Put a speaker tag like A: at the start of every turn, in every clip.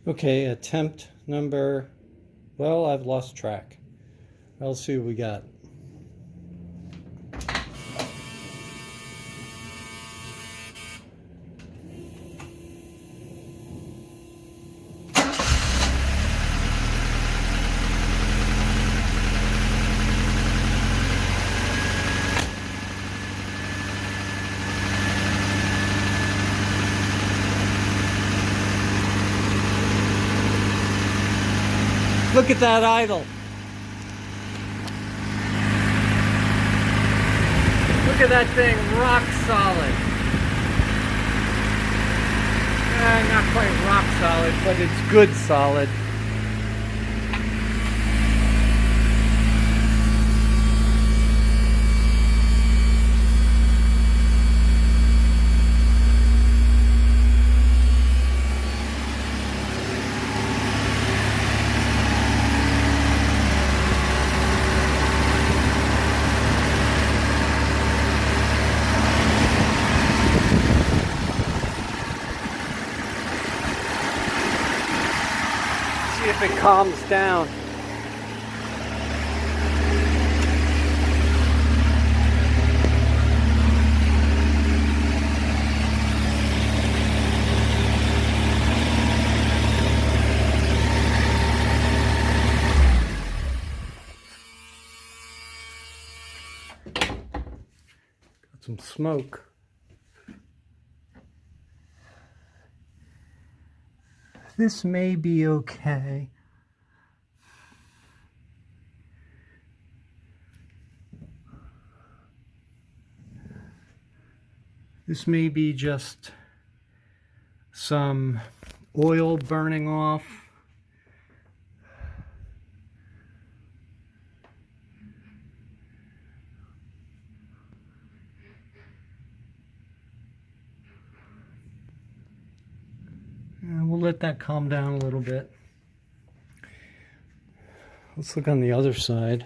A: Okay, attempt number, well, I've lost track. Let's see what we got. Look at that idle. Look at that thing, rock solid. Not quite rock solid, but it's good solid. See if it calms down. Got some smoke. This may be okay. This may be just some oil burning off. And we'll let that calm down a little bit. Let's look on the other side.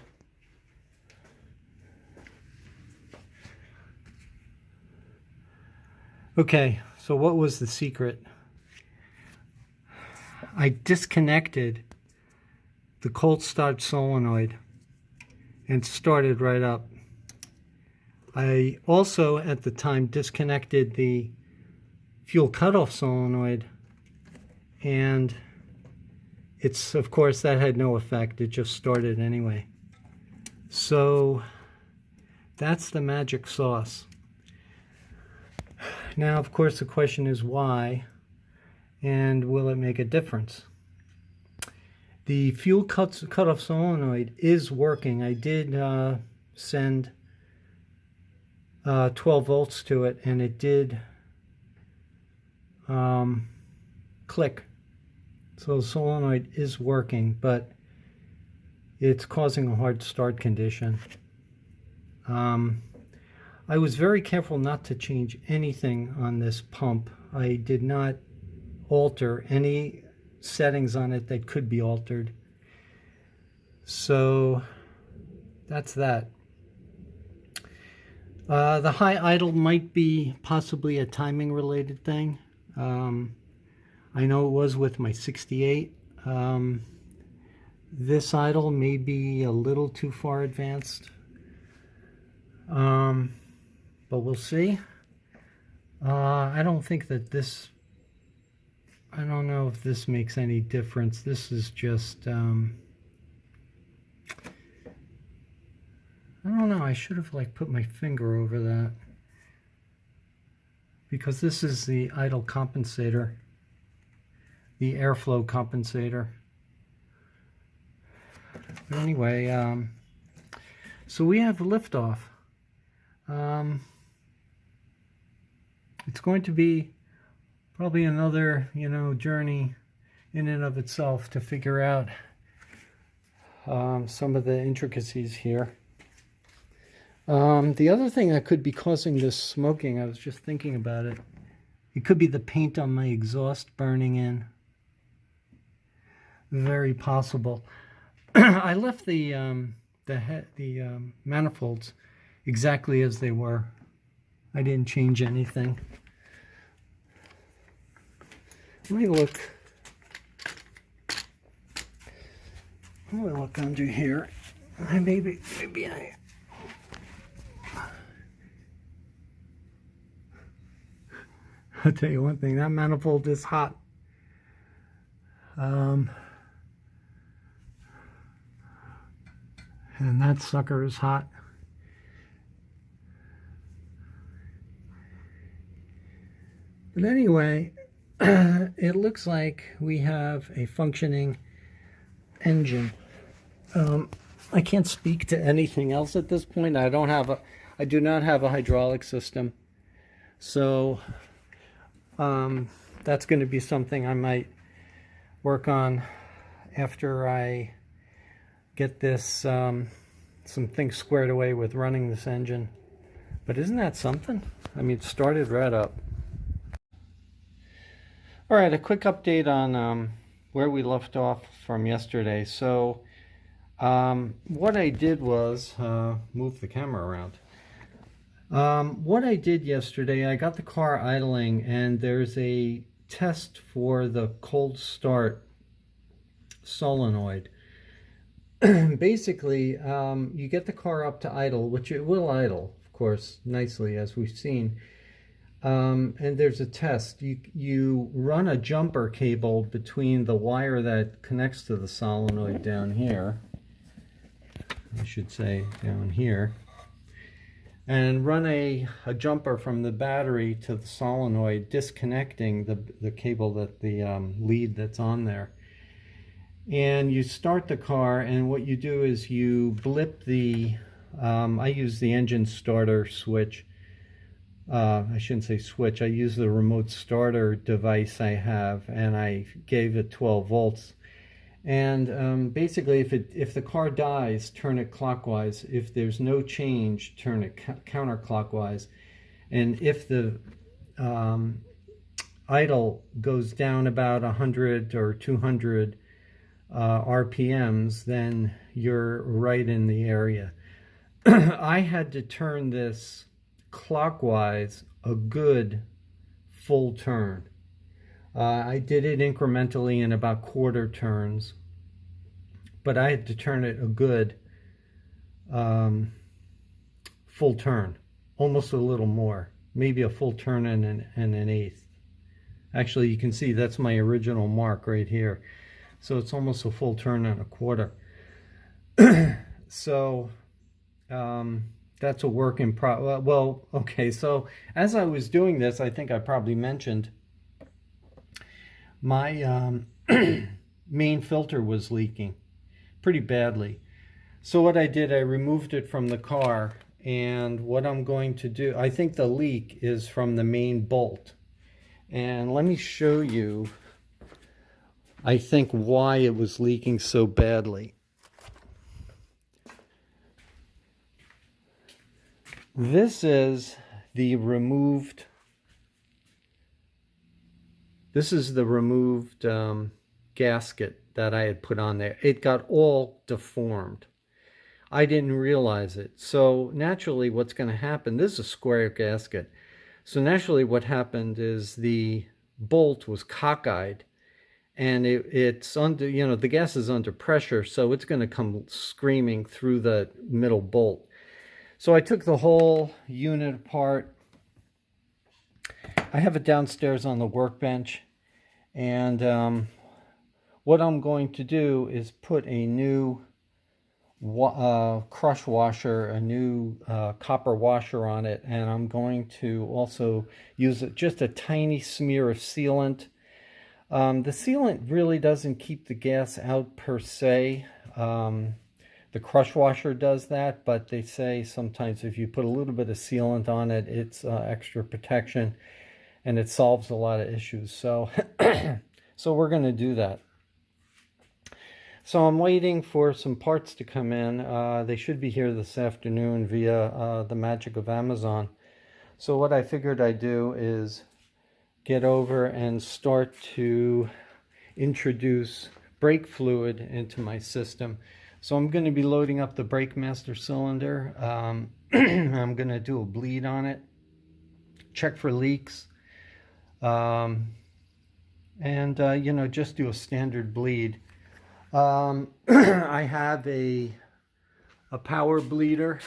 A: Okay, so what was the secret? I disconnected the cold start solenoid and started right up. I also at the time disconnected the fuel cutoff solenoid, and it's, of course, that had no effect. It just started anyway. So that's the magic sauce. Now, of course, the question is why, and will it make a difference? The fuel cutoff solenoid is working. I did send 12 volts to it, and it did click. So the solenoid is working, but it's causing a hard start condition. I was very careful not to change anything on this pump. I did not alter any settings on it that could be altered. So that's that. The high idle might be possibly a timing related thing. I know it was with my 68. This idle may be a little too far advanced. But we'll see. I don't think that this, I don't know if this makes any difference. This is just, I don't know, I should have put my finger over that, because this is the idle compensator, the airflow compensator. But anyway, so we have liftoff. It's going to be probably another, journey in and of itself to figure out some of the intricacies here. The other thing that could be causing this smoking, I was just thinking about it. It could be the paint on my exhaust burning in. Very possible. I left the manifolds exactly as they were. I didn't change anything. Let me look I'm gonna look under here. Maybe I'll tell you one thing, that manifold is hot. And that sucker is hot. But anyway, it looks like we have a functioning engine. I can't speak to anything else at this point. I do not have a hydraulic system. So that's going to be something I might work on after I get this some things squared away with running this engine. But isn't that something? I mean, it started right up. All right, a quick update on where we left off from yesterday. So what I did was move the camera around. What I did yesterday, I got the car idling, and there's a test for the cold start solenoid. Basically, you get the car up to idle, which it will idle, of course, nicely, as we've seen. And there's a test. You run a jumper cable between the wire that connects to the solenoid down here, I should say down here, and run a jumper from the battery to the solenoid, disconnecting the cable, that the lead that's on there. And you start the car, and what you do is you blip the, I use the engine starter switch. I shouldn't say switch, I use the remote starter device I have, and I gave it 12 volts. And basically, if the car dies, turn it clockwise. If there's no change, turn it counterclockwise. And if the idle goes down about 100 or 200 RPMs, then you're right in the area. I had to turn this clockwise a good full turn. I did it incrementally in about quarter turns, but I had to turn it a good full turn, almost a little more, maybe a full turn and an eighth. Actually, you can see that's my original mark right here. So it's almost a full turn and a quarter. So that's a work in progress. Well, okay, so as I was doing this, I think I probably mentioned my main filter was leaking pretty badly. So what I did, I removed it from the car, and what I'm going to do, I think the leak is from the main bolt. And let me show you, I think, why it was leaking so badly. This is the removed gasket that I had put on there. It got all deformed. I didn't realize it. So naturally what's going to happen, this is a square gasket. So naturally what happened is the bolt was cockeyed, and it's under, you know, the gas is under pressure, so it's going to come screaming through the middle bolt. So I took the whole unit apart. I have it downstairs on the workbench, and what I'm going to do is put a new crush washer, a new copper washer on it, and I'm going to also use just a tiny smear of sealant. The sealant really doesn't keep the gas out per se. The crush washer does that, but they say sometimes if you put a little bit of sealant on it, it's extra protection, and it solves a lot of issues. So, so we're going to do that. So I'm waiting for some parts to come in. They should be here this afternoon via the magic of Amazon. So what I figured I'd do is get over and start to introduce brake fluid into my system. So I'm going to be loading up the brake master cylinder. I'm going to do a bleed on it, check for leaks, and you know, just do a standard bleed. I have a power bleeder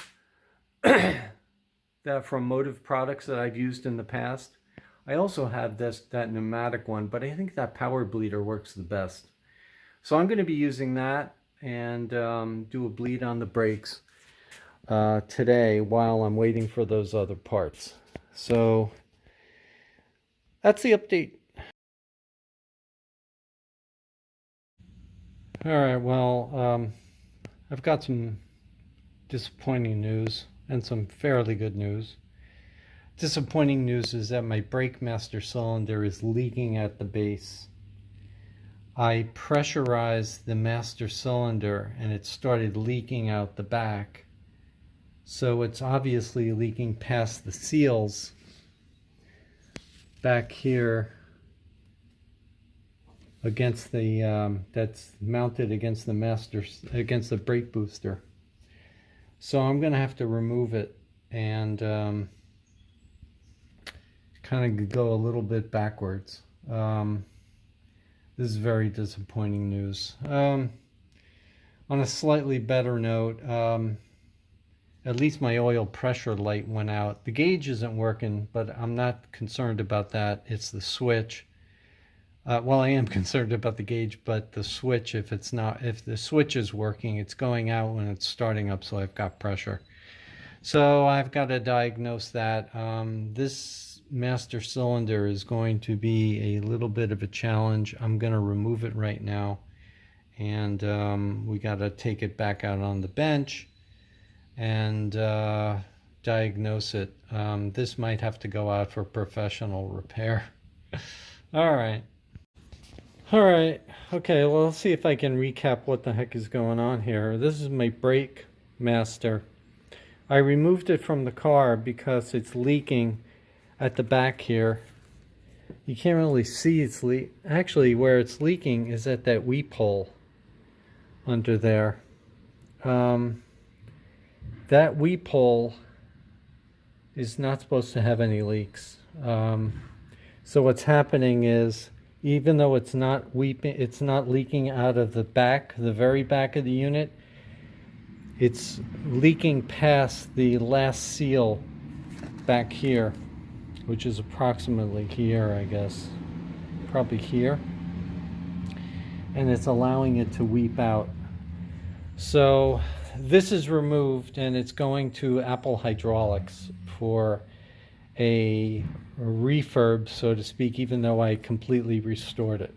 A: that from Motive Products that I've used in the past. I also have that pneumatic one, but I think that power bleeder works the best. So I'm going to be using that and do a bleed on the brakes today while I'm waiting for those other parts. So that's the update. All right, well, I've got some disappointing news and some fairly good news. Disappointing news is that my brake master cylinder is leaking at the base. I pressurized the master cylinder and it started leaking out the back. So it's obviously leaking past the seals back here against the that's mounted against the brake booster. So I'm going to have to remove it and kind of go a little bit backwards. This is very disappointing news. On a slightly better note, at least my oil pressure light went out. The gauge isn't working, but I'm not concerned about that. It's the switch. Well, I am concerned about the gauge, but the switch, if the switch is working, it's going out when it's starting up, so I've got pressure. So I've got to diagnose that. This master cylinder is going to be a little bit of a challenge. I'm going to remove it right now, and we got to take it back out on the bench and diagnose it. This might have to go out for professional repair. All right. Okay, well, let's see if I can recap what the heck is going on here. This is my brake master. I removed it from the car because it's leaking at the back here. You can't really see it's actually where it's leaking is at that weep hole under there. That weep hole is not supposed to have any leaks. So what's happening is, even though it's not leaking out of the back, the very back of the unit, it's leaking past the last seal back here, which is approximately here, I guess, probably here, and it's allowing it to weep out. So this is removed and it's going to Apple Hydraulics for a refurb, so to speak, even though I completely restored it.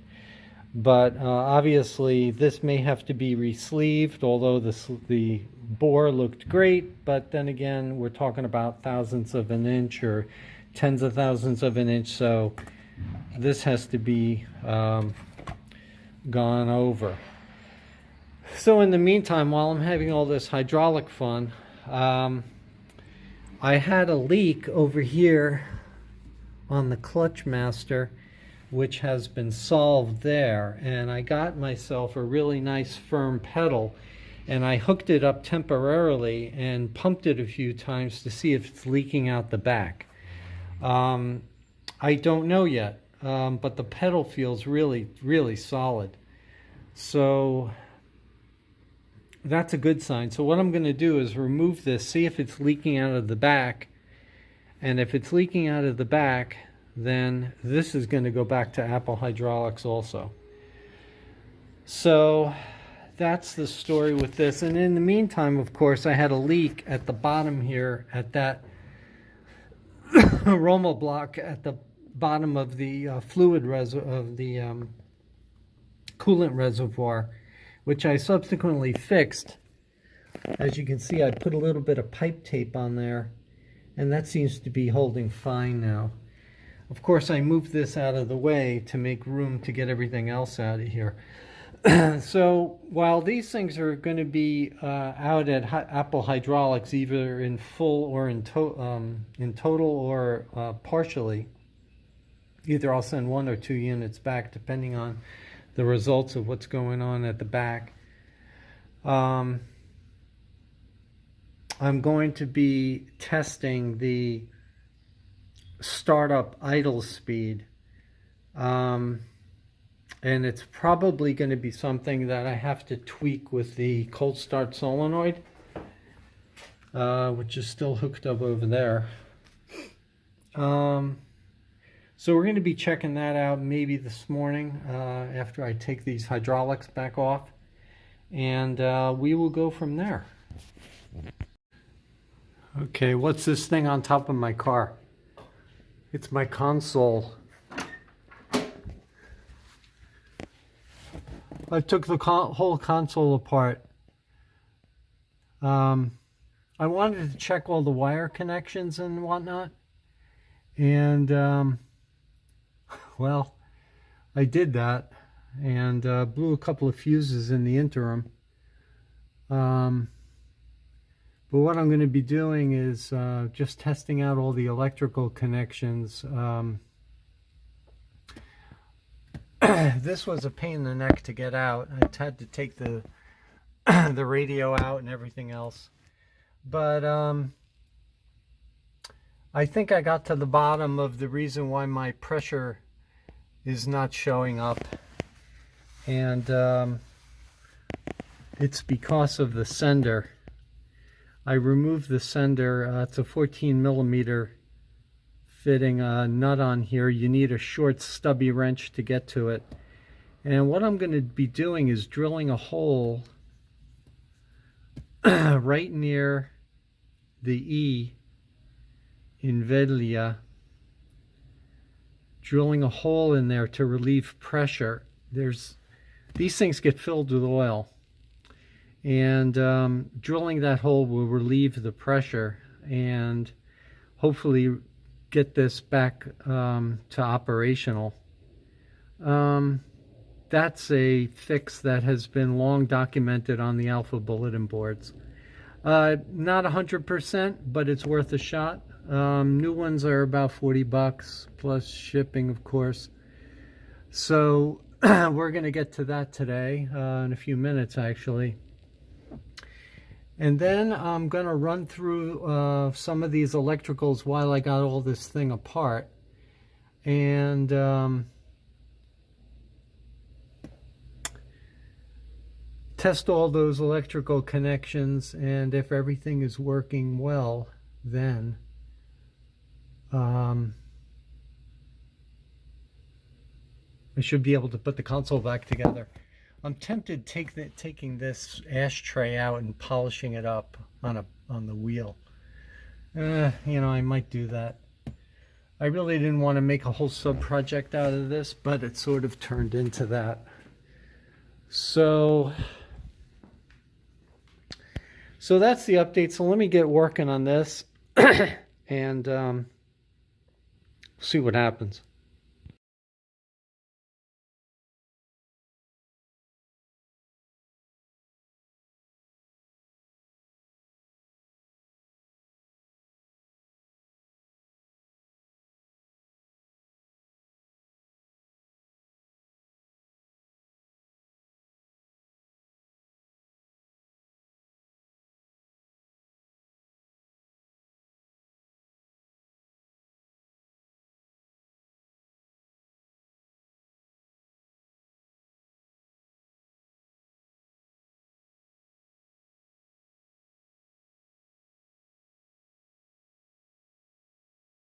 A: But obviously this may have to be re-sleeved, although the bore looked great, but then again, we're talking about thousandths of an inch or tens of thousands of an inch, so this has to be gone over. So in the meantime, while I'm having all this hydraulic fun, I had a leak over here on the clutch master, which has been solved there, and I got myself a really nice firm pedal and I hooked it up temporarily and pumped it a few times to see if it's leaking out the back. I don't know yet, but the pedal feels really, really solid. So that's a good sign. So what I'm going to do is remove this, see if it's leaking out of the back. And if it's leaking out of the back, then this is going to go back to Apple Hydraulics also. So that's the story with this. And in the meantime, of course, I had a leak at the bottom here at that aroma block at the bottom of the coolant reservoir, which I subsequently fixed. As you can see, I put a little bit of pipe tape on there, and that seems to be holding fine now. Of course, I moved this out of the way to make room to get everything else out of here. So while these things are going to be out at Apple Hydraulics, either in full or in total or partially, either I'll send 1 or 2 units back depending on the results of what's going on at the back. I'm going to be testing the startup idle speed. And it's probably going to be something that I have to tweak with the cold start solenoid, which is still hooked up over there. So we're going to be checking that out maybe this morning after I take these hydraulics back off, and we will go from there. Okay, what's this thing on top of my car? It's my console. I took the whole console apart. I wanted to check all the wire connections and whatnot. And, well, I did that and blew a couple of fuses in the interim. But what I'm going to be doing is just testing out all the electrical connections. This was a pain in the neck to get out. I had to take the the radio out and everything else. But I think I got to the bottom of the reason why my pressure is not showing up. And it's because of the sender. I removed the sender. It's a 14 millimeter fitting nut on here. You need a short stubby wrench to get to it. And what I'm going to be doing is drilling a hole right near the E in Vedlia, drilling a hole in there to relieve pressure. These things get filled with oil, and drilling that hole will relieve the pressure and hopefully get this back to operational. That's a fix that has been long documented on the Alfa bulletin boards. Not 100%, but it's worth a shot. New ones are about 40 bucks plus shipping, of course. So we're going to get to that today in a few minutes, actually. And then I'm going to run through some of these electricals while I got all this thing apart. And test all those electrical connections. And if everything is working well, then I should be able to put the console back together. I'm tempted taking this ashtray out and polishing it up on the wheel. You know, I might do that. I really didn't want to make a whole sub-project out of this, but it sort of turned into that. So that's the update. So let me get working on this and see what happens.